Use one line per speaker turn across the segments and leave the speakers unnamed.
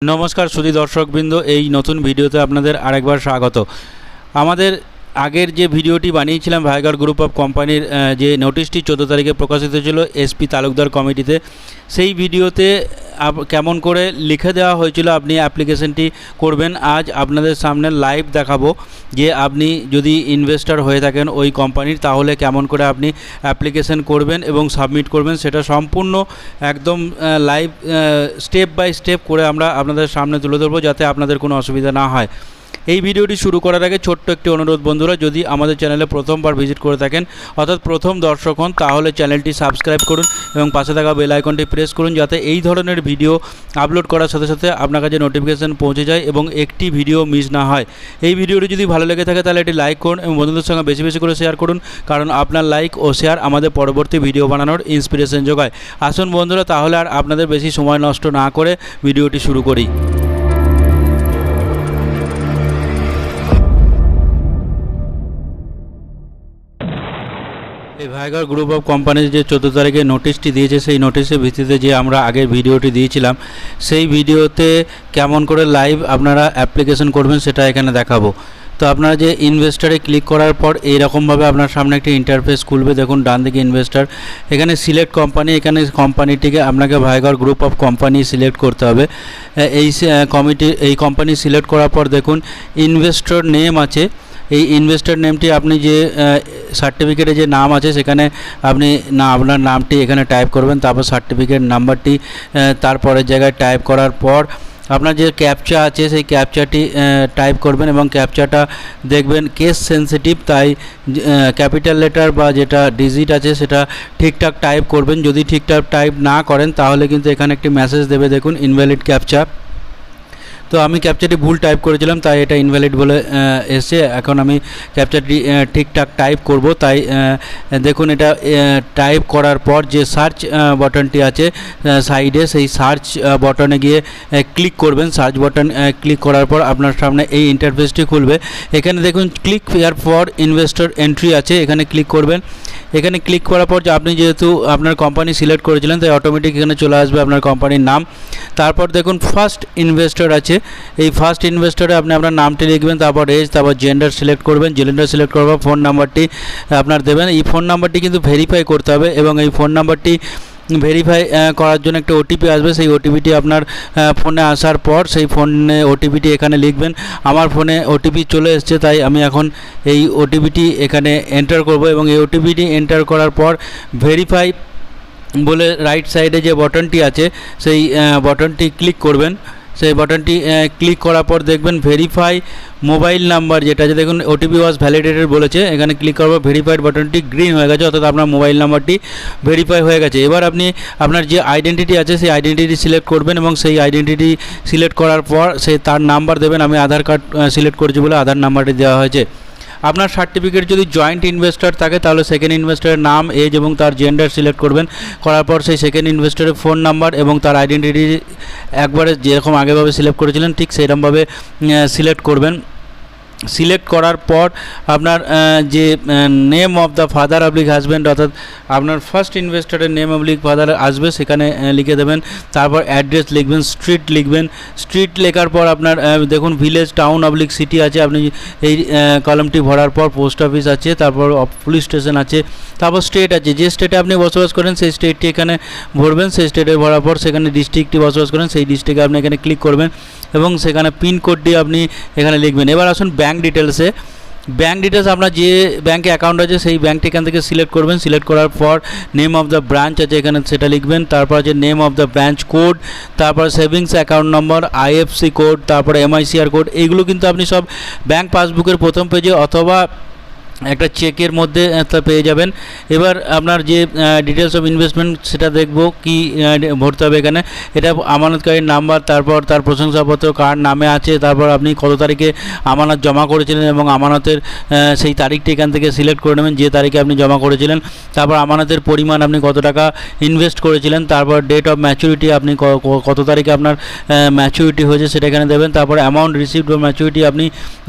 नमस्कार सुधी दर्शकबृंद এই নতুন ভিডিওতে আপনাদের আরেকবার স্বাগত। আমাদের আগের যে ভিডিওটি বানিয়েছিলাম ভাইগর গ্রুপ অফ কোম্পানির যে নোটিশটি 14 তারিখে প্রকাশিত ছিল এসপি তালুকদার কমিটিতে, সেই ভিডিওতে কেমন করে লিখে দেওয়া হয়েছিল আপনি অ্যাপ্লিকেশনটি করবেন। আজ আপনাদের সামনে লাইভ দেখাবো যে আপনি যদি ইনভেস্টর হয়ে থাকেন ওই কোম্পানির, তাহলে কেমন করে আপনি অ্যাপ্লিকেশন করবেন এবং সাবমিট করবেন, সেটা সম্পূর্ণ একদম লাইভ স্টেপ বাই স্টেপ করে আমরা আপনাদের সামনে তুলে ধরবো, যাতে আপনাদের কোনো অসুবিধা না হয়। এই ভিডিওটি শুরু করার আগে ছোট্ট একটি অনুরোধ, বন্ধুরা যদি আমাদের চ্যানেলে প্রথমবার ভিজিট করে থাকেন অর্থাৎ প্রথম দর্শক হন, তাহলে চ্যানেলটি সাবস্ক্রাইব করুন এবং পাশে থাকা বেল আইকনটি প্রেস করুন, যাতে এই ধরনের ভিডিও আপলোড করার সাথে সাথে আপনার কাছে নোটিফিকেশান পৌঁছে যায় এবং একটি ভিডিও মিস না হয়। এই ভিডিওটি যদি ভালো লেগে থাকে তাহলে এটি লাইক করুন এবং বন্ধুদের সঙ্গে বেশি বেশি করে শেয়ার করুন, কারণ আপনার লাইক ও শেয়ার আমাদের পরবর্তী ভিডিও বানানোর ইন্সপিরেশন যোগায়। আসুন বন্ধুরা, তাহলে আর আপনাদের বেশি সময় নষ্ট না করে ভিডিওটি শুরু করি। এই ভাইগর গ্রুপ অফ কোম্পানির যে 14 তারিখে নোটিশটি দিয়েছে, সেই নোটিশের ভিত্তিতে যে আমরা আগের ভিডিওটি দিয়েছিলাম, সেই ভিডিওতে কেমন করে লাইভ আপনারা অ্যাপ্লিকেশন করবেন সেটা এখানে দেখাবো। তো আপনারা যে ইনভেস্টারে ক্লিক করার পর এইরকমভাবে আপনার সামনে একটা ইন্টারফেস খুলবে। দেখুন ডান দিকে ইনভেস্টার, এখানে সিলেক্ট কোম্পানি, এখানে কোম্পানিটিকে আপনাকে ভাইগর গ্রুপ অফ কোম্পানি সিলেক্ট করতে হবে। এই কোম্পানি সিলেক্ট করার পর দেখুন ইনভেস্টর নেম আছে। এই ইনভেস্টর নেমটি আপনি যে সার্টিফিকেটে যে নাম আছে সেখানে আপনি আপনার নামটি এখানে টাইপ করবেন, তারপর সার্টিফিকেট নাম্বারটি তারপরের জায়গায় টাইপ করার পর আপনার যে ক্যাপচা আছে সেই ক্যাপচাটি টাইপ করবেন এবং ক্যাপচাটা দেখবেন কেস সেন্সিটিভ, তাই ক্যাপিটাল লেটার বা যেটা ডিজিট আছে সেটা ঠিকঠাক টাইপ করবেন। যদি ঠিকঠাক টাইপ না করেন তাহলে কিন্তু এখানে একটি মেসেজ দেবে, দেখুন ইনভ্যালিড ক্যাপচা। তো আমি ক্যাপচারটি ভুল টাইপ করেছিলাম, তাই এটা ইনভ্যালিড বলে এসছে। এখন আমি ক্যাপচারটি ঠিকঠাক টাইপ করব, তাই দেখুন এটা টাইপ করার পর যে সার্চ বাটনটি আছে সাইডে, সেই সার্চ বাটনে গিয়ে ক্লিক করবেন। সার্চ বাটন ক্লিক করার পর আপনার সামনে এই ইন্টারফেসটি খুলবে। এখানে দেখুন click here for investor entry আছে, এখানে ক্লিক করবেন। এখানে ক্লিক করার পর আপনি যেহেতু আপনার কোম্পানি সিলেক্ট করেছিলেন, তাই অটোমেটিক এখানে চলে আসবে আপনার কোম্পানির নাম। তারপর দেখুন ফার্স্ট ইনভেস্টর আছে, এই ফার্স্ট ইনভেস্টরে আপনি আপনার নামটি লিখবেন, তারপর এজ, তারপর জেন্ডার সিলেক্ট করবেন। জেন্ডার সিলেক্ট করার পর ফোন নাম্বারটি আপনার দেবেন। এই ফোন নাম্বারটি কিন্তু ভেরিফাই করতে হবে এবং এই ফোন নাম্বারটি ভেরিফাই করার জন্য একটা ওটিপি আসবে। সেই ওটিপিটি আপনার ফোনে আসার পর সেই ফোনে ওটিপিটি এখানে লিখবেন। আমার ফোনে ওটিপি চলে এসেছে, তাই আমি এখন এই ওটিপিটি এখানে এন্টার করব এবং এই ওটিপিটি এন্টার করার পর ভেরিফাই বলে রাইট সাইডে যে বাটনটি আছে সেই বাটনটি ক্লিক করবেন। সেই বাটনটি ক্লিক করার পর দেখবেন ভেরিফাই মোবাইল নাম্বার যেটা আছে, দেখুন ওটিপি ওয়াজ ভ্যালিডেটেড বলেছে। এখানে ক্লিক করার পর ভেরিফাইড বাটনটি গ্রিন হয়ে গেছে, অর্থাৎ আপনার মোবাইল নাম্বারটি ভেরিফাই হয়ে গেছে। এবার আপনি আপনার যে আইডেন্টিটি আছে সেই আইডেন্টিটি সিলেক্ট করবেন এবং সেই আইডেন্টিটি সিলেক্ট করার পর তার নাম্বার দেবেন। আমি আধার কার্ড সিলেক্ট করেছি বলে আধার নাম্বারটি দেওয়া হয়েছে। আপনার সার্টিফিকেট যদি জয়েন্ট ইনভেস্টর থাকে তাহলে সেকেন্ড ইনভেস্টরের নাম, এজ এবং তার জেন্ডার সিলেক্ট করবেন। করার পর সেই সেকেন্ড ইনভেস্টরের ফোন নাম্বার এবং তার আইডেন্টিটি একবারে যেরকম আগেভাবে সিলেক্ট করেছিলেন ঠিক সেরকমভাবে সিলেক্ট করবেন। সিলেক্ট করার পর আপনার যে name of the father oblique husband, অর্থাৎ আপনার ফার্স্ট ইনভেস্টরের নেম অবলিক ফাদার আসবে, সেখানে লিখে দেবেন। তারপর অ্যাড্রেস লিখবেন, স্ট্রিট লিখবেন। স্ট্রিট লেখার পর আপনার দেখুন ভিলেজ, টাউন অবলিক সিটি আছে, আপনি এই কলমটি ভরার পর পোস্ট অফিস আছে, তারপর পুলিশ স্টেশন আছে, তারপর স্টেট আছে, যে স্টেটে আপনি বসবাস করেন সেই স্টেটটি এখানে ভরবেন। সেই স্টেটে ভরার পর সেখানে ডিস্ট্রিক্টটি বসবাস করেন সেই ডিস্ট্রিক্টে আপনি এখানে ক্লিক করবেন এবং সেখানে পিনকোডটি আপনি এখানে লিখবেন। এবার আসুন ব্যাঙ্ক ডিটেলসে। ব্যাঙ্ক ডিটেলস আপনার যে ব্যাঙ্কে অ্যাকাউন্ট আছে সেই ব্যাঙ্কটি এখান থেকে সিলেক্ট করবেন। সিলেক্ট করার পর নেম অফ দ্য ব্রাঞ্চ আছে এখানে সেটা লিখবেন। তারপর আছে name of the branch code, তারপর savings account number, IFC code, তারপর এমআইসিআর কোড। এইগুলো কিন্তু আপনি সব ব্যাঙ্ক পাসবুকের প্রথম পেজে অথবা একটা চেকের মধ্যে পেয়ে যাবেন। এবার আপনার যে ডিটেলস অফ ইনভেস্টমেন্ট সেটা দেখব কি ভরতে হবে এখানে। এটা আমানতকারীর নাম্বার, তারপর তার প্রশংসাপত্র কার নামে আছে, তারপর আপনি কত তারিখে আমানত জমা করেছিলেন এবং আমানতের সেই তারিখটি এখান থেকে সিলেক্ট করে নেবেন যে তারিখে আপনি জমা করেছিলেন। তারপর আমানতের পরিমাণ আপনি কত টাকা ইনভেস্ট করেছিলেন, তারপর ডেট অফ ম্যাচুরিটি আপনি কত তারিখে আপনার ম্যাচুরিটি হয়েছে সেটা এখানে দেবেন। তারপর অ্যামাউন্ট রিসিভড বা ম্যাচুরিটি আপনি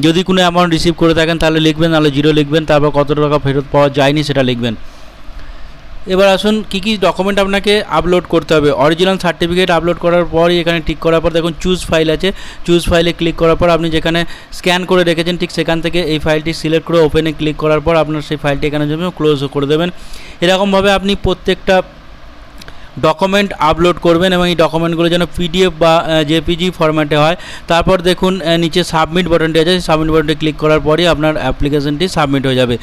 যদি কোনো অ্যামাউন্ট রিসিভ করে থাকেন তাহলে লিখবেন, নাহলে জিরো লিখবেন। তারপর কত টাকা ফেরত পাওয়া যায়নি সেটা লিখবেন। এবার আসুন কী কী ডকুমেন্ট আপনাকে আপলোড করতে হবে। অরিজিনাল সার্টিফিকেট আপলোড করার পরই এখানে টিক করার পর দেখুন চুজ ফাইল আছে, চুজ ফাইলে ক্লিক করার পর আপনি যেখানে স্ক্যান করে রেখেছেন ঠিক সেখান থেকে এই ফাইলটি সিলেক্ট করে ওপেনে ক্লিক করার পর আপনার সেই ফাইলটি এখানে জন্য ক্লোজ করে দেবেন। এরকমভাবে আপনি প্রত্যেকটা ডকুমেন্ট আপলোড করবেন এবং এই ডকুমেন্টগুলো যেন পিডিএফ বা জেপিজি ফরম্যাটে হয়। তারপর দেখুন নিচে সাবমিট বাটনটি আছে, সাবমিট বাটনটি ক্লিক করার পরই আপনার অ্যাপ্লিকেশনটি সাবমিট হয়ে যাবে।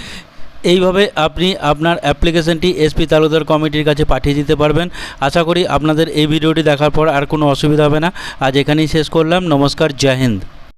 এইভাবে আপনি আপনার অ্যাপ্লিকেশনটি এসপি তালুকদার কমিটির কাছে পাঠিয়ে দিতে পারবেন। আশা করি আপনাদের এই ভিডিওটি দেখার পর আর কোনো অসুবিধা হবে না। আজ এখানেই শেষ করলাম। নমস্কার, জয় হিন্দ।